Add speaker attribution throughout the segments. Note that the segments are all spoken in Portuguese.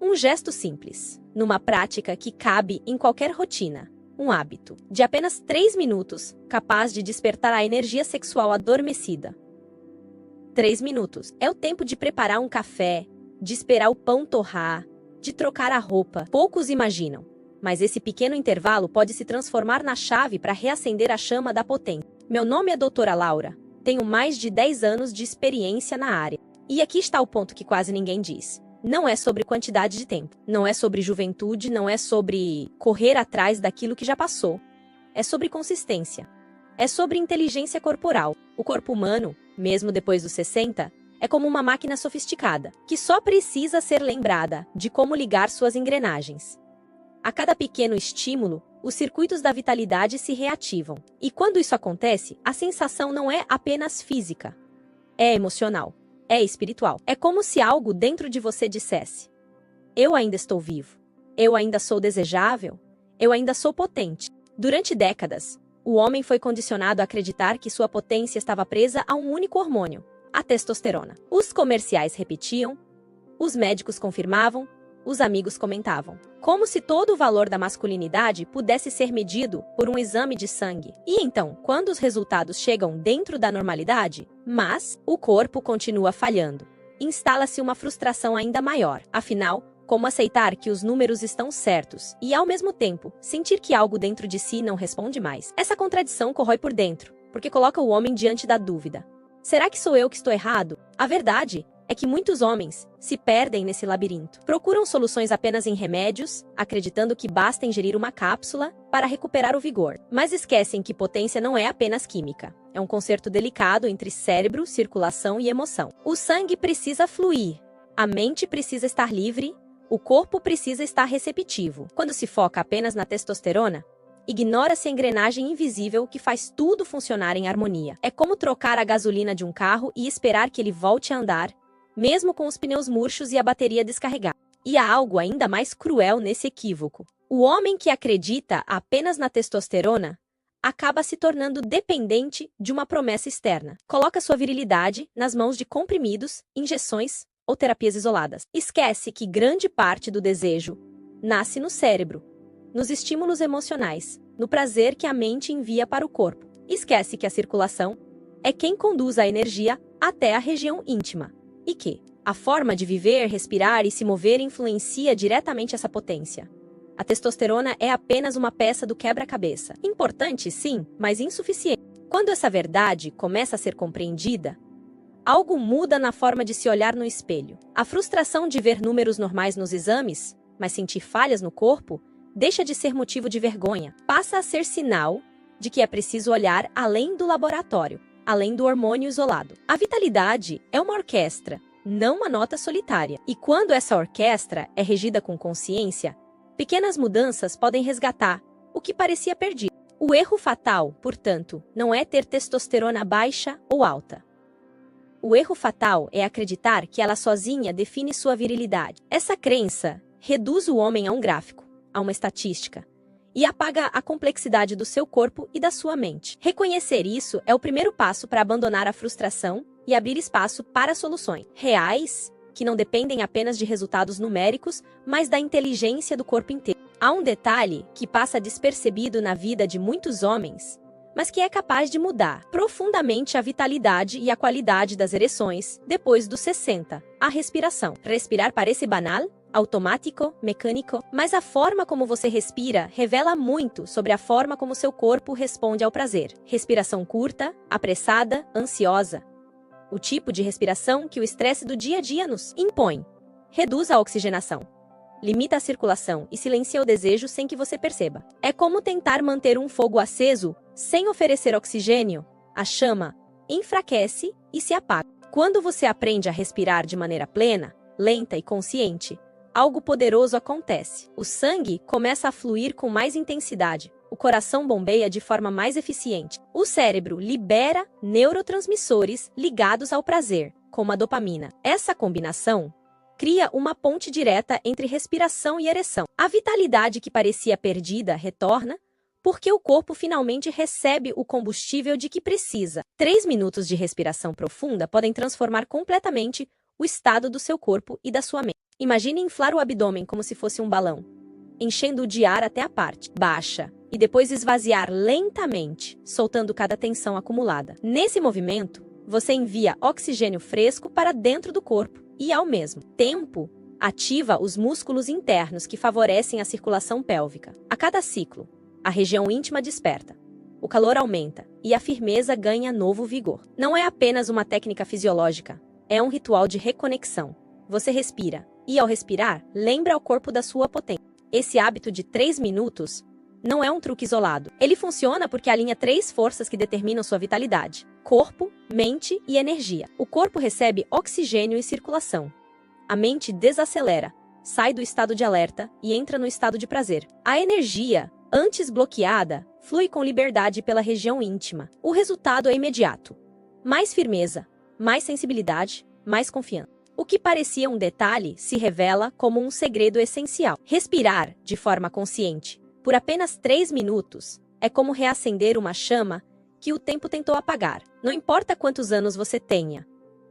Speaker 1: Um gesto simples, numa prática que cabe em qualquer rotina. Um hábito de apenas 3 minutos, capaz de despertar a energia sexual adormecida. 3 minutos é o tempo de preparar um café, de esperar o pão torrar, de trocar a roupa. Poucos imaginam, mas esse pequeno intervalo pode se transformar na chave para reacender a chama da potência. Meu nome é Doutora Laura, tenho mais de 10 anos de experiência na área. E aqui está o ponto que quase ninguém diz. Não é sobre quantidade de tempo, não é sobre juventude, não é sobre correr atrás daquilo que já passou. É sobre consistência. É sobre inteligência corporal. O corpo humano, mesmo depois dos 60, é como uma máquina sofisticada, que só precisa ser lembrada de como ligar suas engrenagens. A cada pequeno estímulo, os circuitos da vitalidade se reativam. E quando isso acontece, a sensação não é apenas física, é emocional. É espiritual. É como se algo dentro de você dissesse: eu ainda estou vivo. Eu ainda sou desejável. Eu ainda sou potente. Durante décadas, o homem foi condicionado a acreditar que sua potência estava presa a um único hormônio, a testosterona. Os comerciais repetiam, os médicos confirmavam, os amigos comentavam. Como se todo o valor da masculinidade pudesse ser medido por um exame de sangue. E então, quando os resultados chegam dentro da normalidade, mas o corpo continua falhando, instala-se uma frustração ainda maior. Afinal, como aceitar que os números estão certos e, ao mesmo tempo, sentir que algo dentro de si não responde mais? Essa contradição corrói por dentro, porque coloca o homem diante da dúvida. Será que sou eu que estou errado? A verdade é que muitos homens se perdem nesse labirinto. Procuram soluções apenas em remédios, acreditando que basta ingerir uma cápsula para recuperar o vigor. Mas esquecem que potência não é apenas química. É um concerto delicado entre cérebro, circulação e emoção. O sangue precisa fluir, a mente precisa estar livre, o corpo precisa estar receptivo. Quando se foca apenas na testosterona, ignora-se a engrenagem invisível que faz tudo funcionar em harmonia. É como trocar a gasolina de um carro e esperar que ele volte a andar, mesmo com os pneus murchos e a bateria descarregada. E há algo ainda mais cruel nesse equívoco. O homem que acredita apenas na testosterona acaba se tornando dependente de uma promessa externa. Coloca sua virilidade nas mãos de comprimidos, injeções ou terapias isoladas. Esquece que grande parte do desejo nasce no cérebro, nos estímulos emocionais, no prazer que a mente envia para o corpo. Esquece que a circulação é quem conduz a energia até a região íntima. E que a forma de viver, respirar e se mover influencia diretamente essa potência. A testosterona é apenas uma peça do quebra-cabeça. Importante, sim, mas insuficiente. Quando essa verdade começa a ser compreendida, algo muda na forma de se olhar no espelho. A frustração de ver números normais nos exames, mas sentir falhas no corpo, deixa de ser motivo de vergonha. Passa a ser sinal de que é preciso olhar além do laboratório, além do hormônio isolado. A vitalidade é uma orquestra, não uma nota solitária. E quando essa orquestra é regida com consciência, pequenas mudanças podem resgatar o que parecia perdido. O erro fatal, portanto, não é ter testosterona baixa ou alta. O erro fatal é acreditar que ela sozinha define sua virilidade. Essa crença reduz o homem a um gráfico, a uma estatística, e apaga a complexidade do seu corpo e da sua mente. Reconhecer isso é o primeiro passo para abandonar a frustração e abrir espaço para soluções reais, que não dependem apenas de resultados numéricos, mas da inteligência do corpo inteiro. Há um detalhe que passa despercebido na vida de muitos homens, mas que é capaz de mudar profundamente a vitalidade e a qualidade das ereções depois dos 60, a respiração. Respirar parece banal, automático, mecânico, mas a forma como você respira revela muito sobre a forma como seu corpo responde ao prazer. Respiração curta, apressada, ansiosa. O tipo de respiração que o estresse do dia a dia nos impõe. Reduz a oxigenação, limita a circulação e silencia o desejo sem que você perceba. É como tentar manter um fogo aceso sem oferecer oxigênio. A chama enfraquece e se apaga. Quando você aprende a respirar de maneira plena, lenta e consciente, algo poderoso acontece. O sangue começa a fluir com mais intensidade. O coração bombeia de forma mais eficiente. O cérebro libera neurotransmissores ligados ao prazer, como a dopamina. Essa combinação cria uma ponte direta entre respiração e ereção. A vitalidade que parecia perdida retorna, porque o corpo finalmente recebe o combustível de que precisa. 3 minutos de respiração profunda podem transformar completamente o estado do seu corpo e da sua mente. Imagine inflar o abdômen como se fosse um balão, enchendo-o de ar até a parte baixa e depois esvaziar lentamente, soltando cada tensão acumulada. Nesse movimento, você envia oxigênio fresco para dentro do corpo e, ao mesmo tempo, ativa os músculos internos que favorecem a circulação pélvica. A cada ciclo, a região íntima desperta, o calor aumenta e a firmeza ganha novo vigor. Não é apenas uma técnica fisiológica, é um ritual de reconexão. Você respira e, ao respirar, lembra ao corpo da sua potência. Esse hábito de 3 minutos não é um truque isolado. Ele funciona porque alinha 3 forças que determinam sua vitalidade: corpo, mente e energia. O corpo recebe oxigênio e circulação. A mente desacelera, sai do estado de alerta e entra no estado de prazer. A energia, antes bloqueada, flui com liberdade pela região íntima. O resultado é imediato: mais firmeza, mais sensibilidade, mais confiança. O que parecia um detalhe se revela como um segredo essencial. Respirar de forma consciente por apenas 3 minutos é como reacender uma chama que o tempo tentou apagar. Não importa quantos anos você tenha,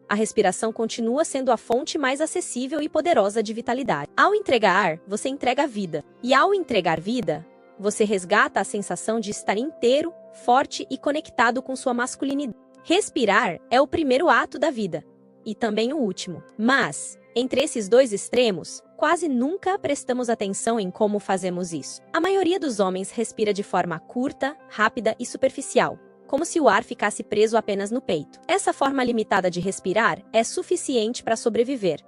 Speaker 1: a respiração continua sendo a fonte mais acessível e poderosa de vitalidade. Ao entregar ar, você entrega vida. E ao entregar vida, você resgata a sensação de estar inteiro, forte e conectado com sua masculinidade. Respirar é o primeiro ato da vida, e também o último. Mas, entre esses 2 extremos, quase nunca prestamos atenção em como fazemos isso. A maioria dos homens respira de forma curta, rápida e superficial, como se o ar ficasse preso apenas no peito. Essa forma limitada de respirar é suficiente para sobreviver,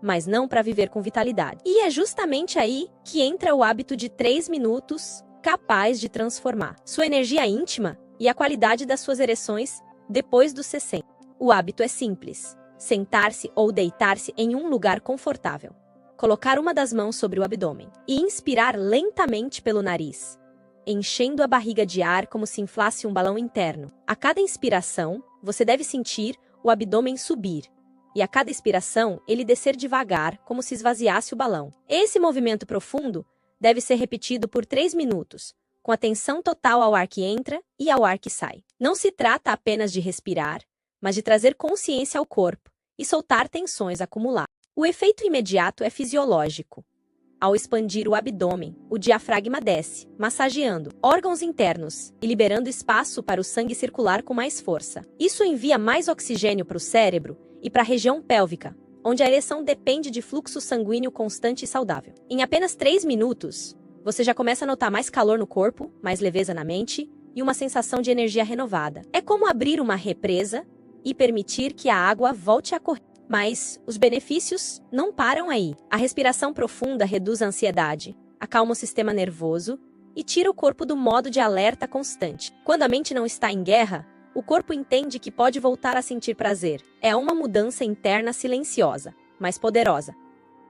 Speaker 1: mas não para viver com vitalidade. E é justamente aí que entra o hábito de 3 minutos, capaz de transformar sua energia íntima e a qualidade das suas ereções depois dos 60. O hábito é simples: sentar-se ou deitar-se em um lugar confortável, colocar uma das mãos sobre o abdômen e inspirar lentamente pelo nariz, enchendo a barriga de ar como se inflasse um balão interno. A cada inspiração, você deve sentir o abdômen subir, e a cada expiração, ele descer devagar, como se esvaziasse o balão. Esse movimento profundo deve ser repetido por 3 minutos, com atenção total ao ar que entra e ao ar que sai. Não se trata apenas de respirar, mas de trazer consciência ao corpo e soltar tensões acumuladas. O efeito imediato é fisiológico. Ao expandir o abdômen, o diafragma desce, massageando órgãos internos e liberando espaço para o sangue circular com mais força. Isso envia mais oxigênio para o cérebro e para a região pélvica, onde a ereção depende de fluxo sanguíneo constante e saudável. Em apenas 3 minutos, você já começa a notar mais calor no corpo, mais leveza na mente e uma sensação de energia renovada. É como abrir uma represa e permitir que a água volte a correr. Mas os benefícios não param aí. A respiração profunda reduz a ansiedade, acalma o sistema nervoso e tira o corpo do modo de alerta constante. Quando a mente não está em guerra, o corpo entende que pode voltar a sentir prazer. É uma mudança interna silenciosa, mas poderosa.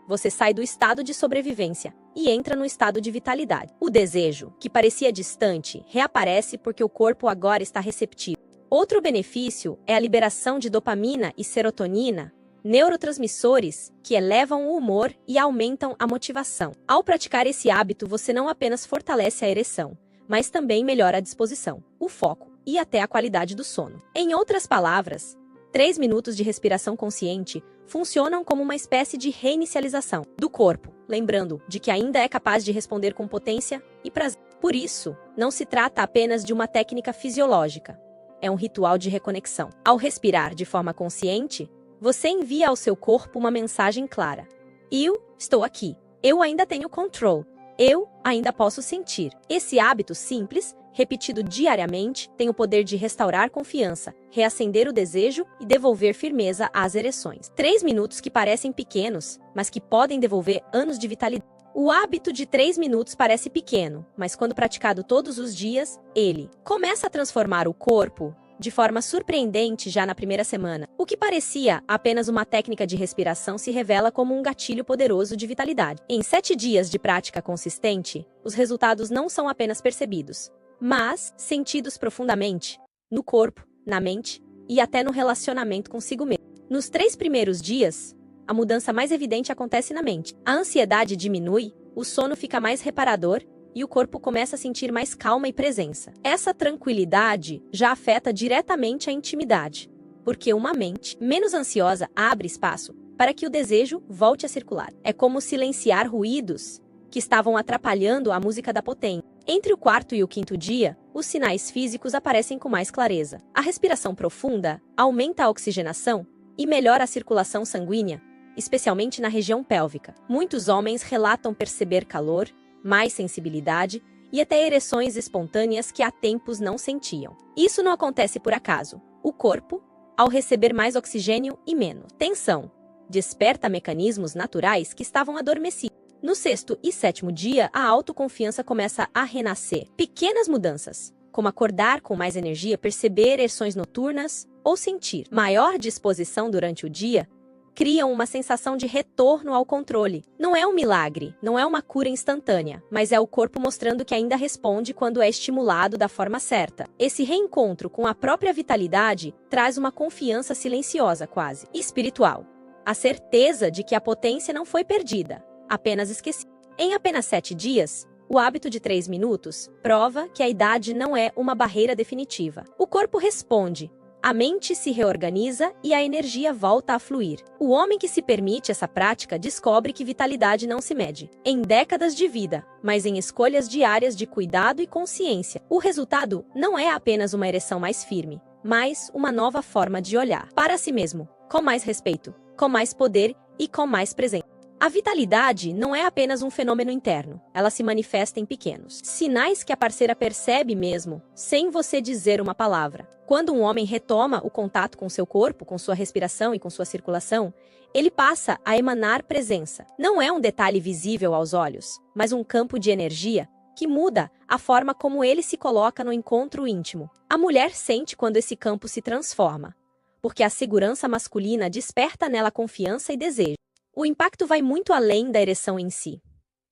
Speaker 1: Você sai do estado de sobrevivência e entra no estado de vitalidade. O desejo, que parecia distante, reaparece porque o corpo agora está receptivo. Outro benefício é a liberação de dopamina e serotonina, neurotransmissores que elevam o humor e aumentam a motivação. Ao praticar esse hábito, você não apenas fortalece a ereção, mas também melhora a disposição, o foco e até a qualidade do sono. Em outras palavras, 3 minutos de respiração consciente funcionam como uma espécie de reinicialização do corpo, lembrando de que ainda é capaz de responder com potência e prazer. Por isso, não se trata apenas de uma técnica fisiológica. É um ritual de reconexão. Ao respirar de forma consciente, você envia ao seu corpo uma mensagem clara: eu estou aqui. Eu ainda tenho controle. Eu ainda posso sentir. Esse hábito simples, repetido diariamente, tem o poder de restaurar confiança, reacender o desejo e devolver firmeza às ereções. 3 minutos que parecem pequenos, mas que podem devolver anos de vitalidade. O hábito de 3 minutos parece pequeno, mas quando praticado todos os dias, ele começa a transformar o corpo de forma surpreendente já na primeira semana. O que parecia apenas uma técnica de respiração se revela como um gatilho poderoso de vitalidade. Em 7 dias de prática consistente, os resultados não são apenas percebidos, mas sentidos profundamente, no corpo, na mente e até no relacionamento consigo mesmo. Nos 3 primeiros dias, a mudança mais evidente acontece na mente. A ansiedade diminui, o sono fica mais reparador e o corpo começa a sentir mais calma e presença. Essa tranquilidade já afeta diretamente a intimidade, porque uma mente menos ansiosa abre espaço para que o desejo volte a circular. É como silenciar ruídos que estavam atrapalhando a música da potência. Entre o quarto e o quinto dia, os sinais físicos aparecem com mais clareza. A respiração profunda aumenta a oxigenação e melhora a circulação sanguínea, especialmente na região pélvica. Muitos homens relatam perceber calor, mais sensibilidade e até ereções espontâneas que há tempos não sentiam. Isso não acontece por acaso. O corpo, ao receber mais oxigênio e menos tensão, desperta mecanismos naturais que estavam adormecidos. No sexto e sétimo dia, a autoconfiança começa a renascer. Pequenas mudanças, como acordar com mais energia, perceber ereções noturnas ou sentir maior disposição durante o dia, criam uma sensação de retorno ao controle. Não é um milagre, não é uma cura instantânea, mas é o corpo mostrando que ainda responde quando é estimulado da forma certa. Esse reencontro com a própria vitalidade traz uma confiança silenciosa, quase espiritual. A certeza de que a potência não foi perdida, apenas esquecida. Em apenas 7 dias, o hábito de 3 minutos prova que a idade não é uma barreira definitiva. O corpo responde, a mente se reorganiza e a energia volta a fluir. O homem que se permite essa prática descobre que vitalidade não se mede em décadas de vida, mas em escolhas diárias de cuidado e consciência. O resultado não é apenas uma ereção mais firme, mas uma nova forma de olhar para si mesmo, com mais respeito, com mais poder e com mais presença. A vitalidade não é apenas um fenômeno interno, ela se manifesta em pequenos sinais que a parceira percebe mesmo, sem você dizer uma palavra. Quando um homem retoma o contato com seu corpo, com sua respiração e com sua circulação, ele passa a emanar presença. Não é um detalhe visível aos olhos, mas um campo de energia que muda a forma como ele se coloca no encontro íntimo. A mulher sente quando esse campo se transforma, porque a segurança masculina desperta nela confiança e desejo. O impacto vai muito além da ereção em si.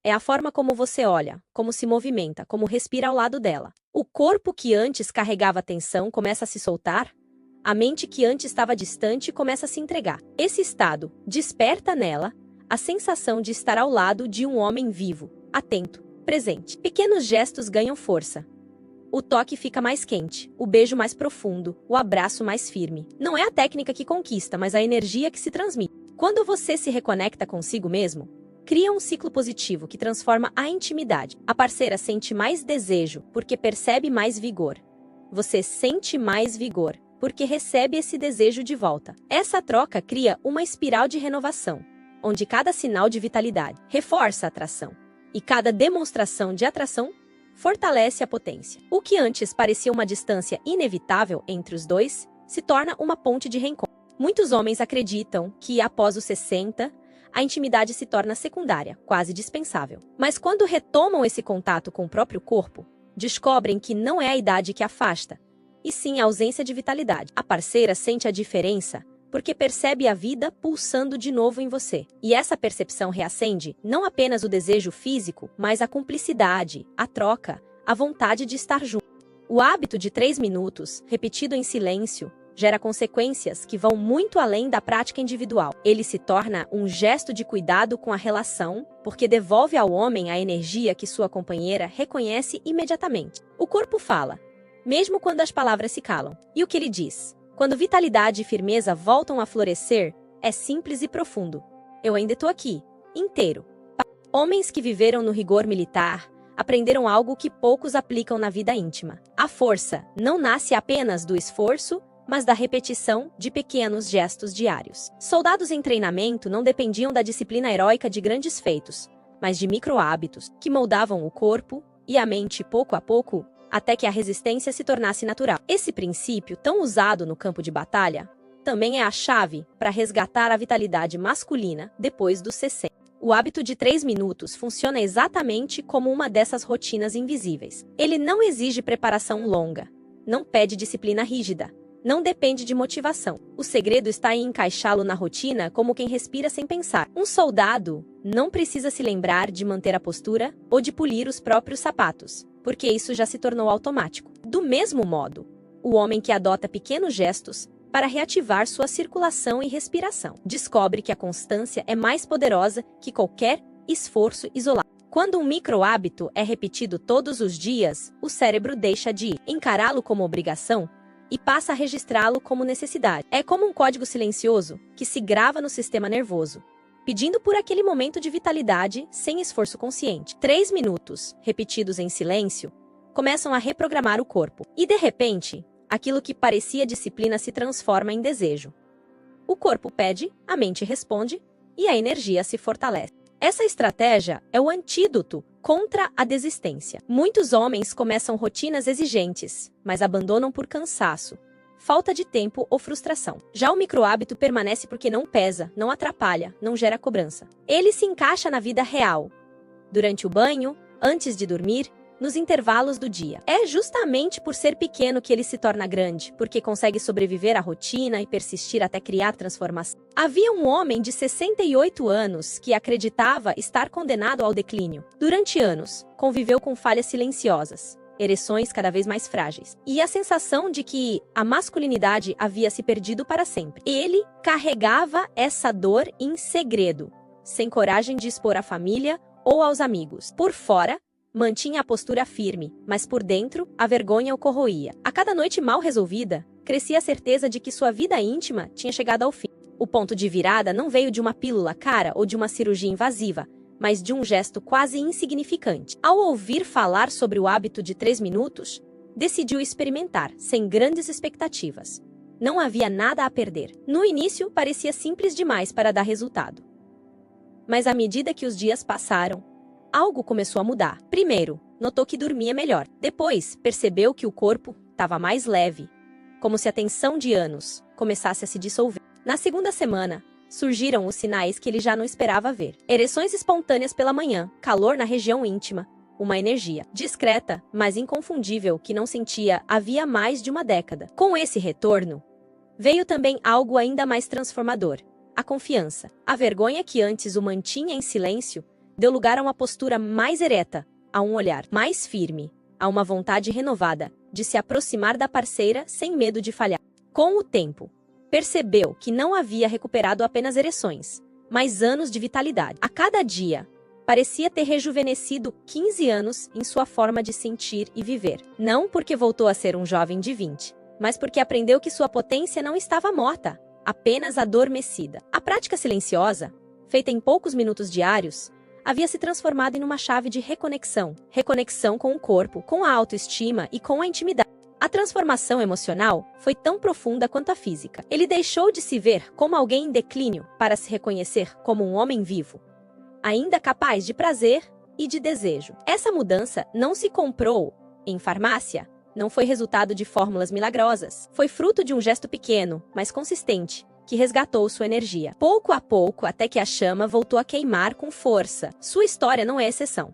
Speaker 1: É a forma como você olha, como se movimenta, como respira ao lado dela. O corpo que antes carregava tensão começa a se soltar, a mente que antes estava distante começa a se entregar. Esse estado desperta nela a sensação de estar ao lado de um homem vivo, atento, presente. Pequenos gestos ganham força. O toque fica mais quente, o beijo mais profundo, o abraço mais firme. Não é a técnica que conquista, mas a energia que se transmite. Quando você se reconecta consigo mesmo, cria um ciclo positivo que transforma a intimidade. A parceira sente mais desejo porque percebe mais vigor. Você sente mais vigor porque recebe esse desejo de volta. Essa troca cria uma espiral de renovação, onde cada sinal de vitalidade reforça a atração e cada demonstração de atração fortalece a potência. O que antes parecia uma distância inevitável entre os dois se torna uma ponte de reencontro. Muitos homens acreditam que, após os 60, a intimidade se torna secundária, quase dispensável. Mas quando retomam esse contato com o próprio corpo, descobrem que não é a idade que afasta, e sim a ausência de vitalidade. A parceira sente a diferença porque percebe a vida pulsando de novo em você. E essa percepção reacende não apenas o desejo físico, mas a cumplicidade, a troca, a vontade de estar junto. O hábito de 3 minutos, repetido em silêncio, gera consequências que vão muito além da prática individual. Ele se torna um gesto de cuidado com a relação, porque devolve ao homem a energia que sua companheira reconhece imediatamente. O corpo fala, mesmo quando as palavras se calam. E o que ele diz? Quando vitalidade e firmeza voltam a florescer, é simples e profundo. Eu ainda estou aqui, inteiro. Homens que viveram no rigor militar aprenderam algo que poucos aplicam na vida íntima. A força não nasce apenas do esforço, mas da repetição de pequenos gestos diários. Soldados em treinamento não dependiam da disciplina heróica de grandes feitos, mas de micro-hábitos que moldavam o corpo e a mente pouco a pouco, até que a resistência se tornasse natural. Esse princípio, tão usado no campo de batalha, também é a chave para resgatar a vitalidade masculina depois dos 60. O hábito de 3 minutos funciona exatamente como uma dessas rotinas invisíveis. Ele não exige preparação longa, não pede disciplina rígida, não depende de motivação. O segredo está em encaixá-lo na rotina como quem respira sem pensar. Um soldado não precisa se lembrar de manter a postura ou de polir os próprios sapatos, porque isso já se tornou automático. Do mesmo modo, o homem que adota pequenos gestos para reativar sua circulação e respiração descobre que a constância é mais poderosa que qualquer esforço isolado. Quando um micro-hábito é repetido todos os dias, o cérebro deixa de encará-lo como obrigação e passa a registrá-lo como necessidade. É como um código silencioso que se grava no sistema nervoso, pedindo por aquele momento de vitalidade sem esforço consciente. 3 minutos, repetidos em silêncio, começam a reprogramar o corpo. E de repente, aquilo que parecia disciplina se transforma em desejo. O corpo pede, a mente responde e a energia se fortalece. Essa estratégia é o antídoto contra a desistência. Muitos homens começam rotinas exigentes, mas abandonam por cansaço, falta de tempo ou frustração. Já o microhábito permanece porque não pesa, não atrapalha, não gera cobrança. Ele se encaixa na vida real, durante o banho, antes de dormir, nos intervalos do dia. É justamente por ser pequeno que ele se torna grande, porque consegue sobreviver à rotina e persistir até criar transformação. Havia um homem de 68 anos que acreditava estar condenado ao declínio. Durante anos, conviveu com falhas silenciosas, ereções cada vez mais frágeis, e a sensação de que a masculinidade havia se perdido para sempre. Ele carregava essa dor em segredo, sem coragem de expor à família ou aos amigos. Por fora, mantinha a postura firme, mas por dentro, a vergonha o corroía. A cada noite mal resolvida, crescia a certeza de que sua vida íntima tinha chegado ao fim. O ponto de virada não veio de uma pílula cara ou de uma cirurgia invasiva, mas de um gesto quase insignificante. Ao ouvir falar sobre o hábito de 3 minutos, decidiu experimentar, sem grandes expectativas. Não havia nada a perder. No início, parecia simples demais para dar resultado. Mas à medida que os dias passaram, algo começou a mudar. Primeiro, notou que dormia melhor. Depois, percebeu que o corpo estava mais leve, como se a tensão de anos começasse a se dissolver. Na segunda semana, surgiram os sinais que ele já não esperava ver. Ereções espontâneas pela manhã, calor na região íntima, uma energia discreta, mas inconfundível que não sentia havia mais de uma década. Com esse retorno, veio também algo ainda mais transformador: a confiança. A vergonha que antes o mantinha em silêncio deu lugar a uma postura mais ereta, a um olhar mais firme, a uma vontade renovada de se aproximar da parceira sem medo de falhar. Com o tempo, percebeu que não havia recuperado apenas ereções, mas anos de vitalidade. A cada dia, parecia ter rejuvenescido 15 anos em sua forma de sentir e viver. Não porque voltou a ser um jovem de 20, mas porque aprendeu que sua potência não estava morta, apenas adormecida. A prática silenciosa, feita em poucos minutos diários, havia se transformado em uma chave de reconexão. Reconexão com o corpo, com a autoestima e com a intimidade. A transformação emocional foi tão profunda quanto a física. Ele deixou de se ver como alguém em declínio para se reconhecer como um homem vivo, ainda capaz de prazer e de desejo. Essa mudança não se comprou em farmácia, não foi resultado de fórmulas milagrosas. Foi fruto de um gesto pequeno, mas consistente, que resgatou sua energia. Pouco a pouco, até que a chama voltou a queimar com força. Sua história não é exceção.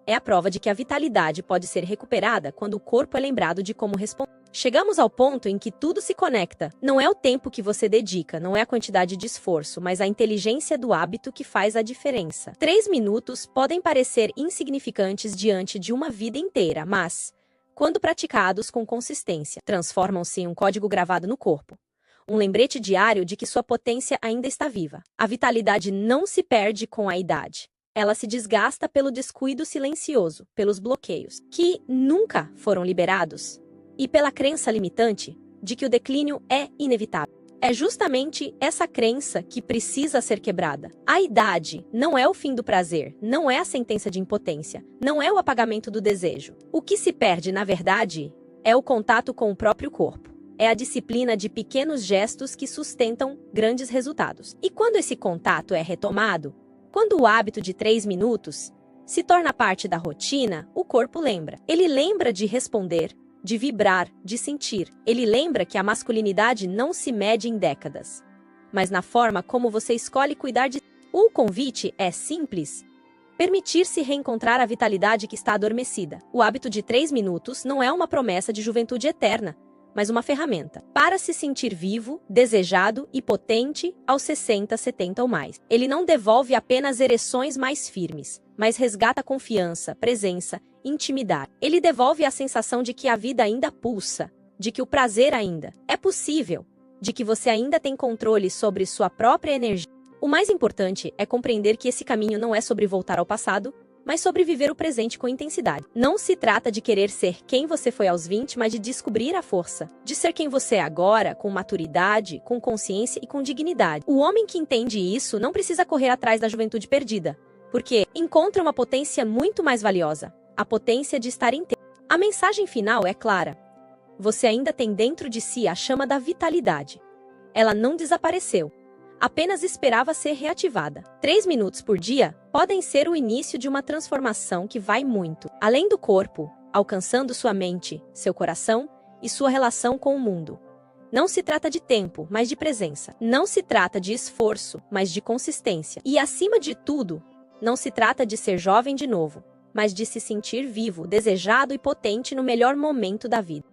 Speaker 1: É a prova de que a vitalidade pode ser recuperada quando o corpo é lembrado de como responder. Chegamos ao ponto em que tudo se conecta. Não é o tempo que você dedica, não é a quantidade de esforço, mas a inteligência do hábito que faz a diferença. 3 minutos podem parecer insignificantes diante de uma vida inteira, mas, quando praticados com consistência, transformam-se em um código gravado no corpo. Um lembrete diário de que sua potência ainda está viva. A vitalidade não se perde com a idade. Ela se desgasta pelo descuido silencioso, pelos bloqueios, que nunca foram liberados, e pela crença limitante de que o declínio é inevitável. É justamente essa crença que precisa ser quebrada. A idade não é o fim do prazer, não é a sentença de impotência, não é o apagamento do desejo. O que se perde, na verdade, é o contato com o próprio corpo. É a disciplina de pequenos gestos que sustentam grandes resultados. E quando esse contato é retomado, quando o hábito de 3 minutos se torna parte da rotina, o corpo lembra. Ele lembra de responder, de vibrar, de sentir. Ele lembra que a masculinidade não se mede em décadas, mas na forma como você escolhe cuidar de... O convite é simples: permitir-se reencontrar a vitalidade que está adormecida. O hábito de 3 minutos não é uma promessa de juventude eterna, mas uma ferramenta para se sentir vivo, desejado e potente aos 60, 70 ou mais. Ele não devolve apenas ereções mais firmes, mas resgata confiança, presença, intimidade. Ele devolve a sensação de que a vida ainda pulsa, de que o prazer ainda é possível, de que você ainda tem controle sobre sua própria energia. O mais importante é compreender que esse caminho não é sobre voltar ao passado, mas sobre viver o presente com intensidade. Não se trata de querer ser quem você foi aos 20, mas de descobrir a força de ser quem você é agora, com maturidade, com consciência e com dignidade. O homem que entende isso não precisa correr atrás da juventude perdida, porque encontra uma potência muito mais valiosa, a potência de estar inteiro. A mensagem final é clara. Você ainda tem dentro de si a chama da vitalidade. Ela não desapareceu. Apenas esperava ser reativada. 3 minutos por dia podem ser o início de uma transformação que vai muito além do corpo, alcançando sua mente, seu coração e sua relação com o mundo. Não se trata de tempo, mas de presença. Não se trata de esforço, mas de consistência. E, acima de tudo, não se trata de ser jovem de novo, mas de se sentir vivo, desejado e potente no melhor momento da vida.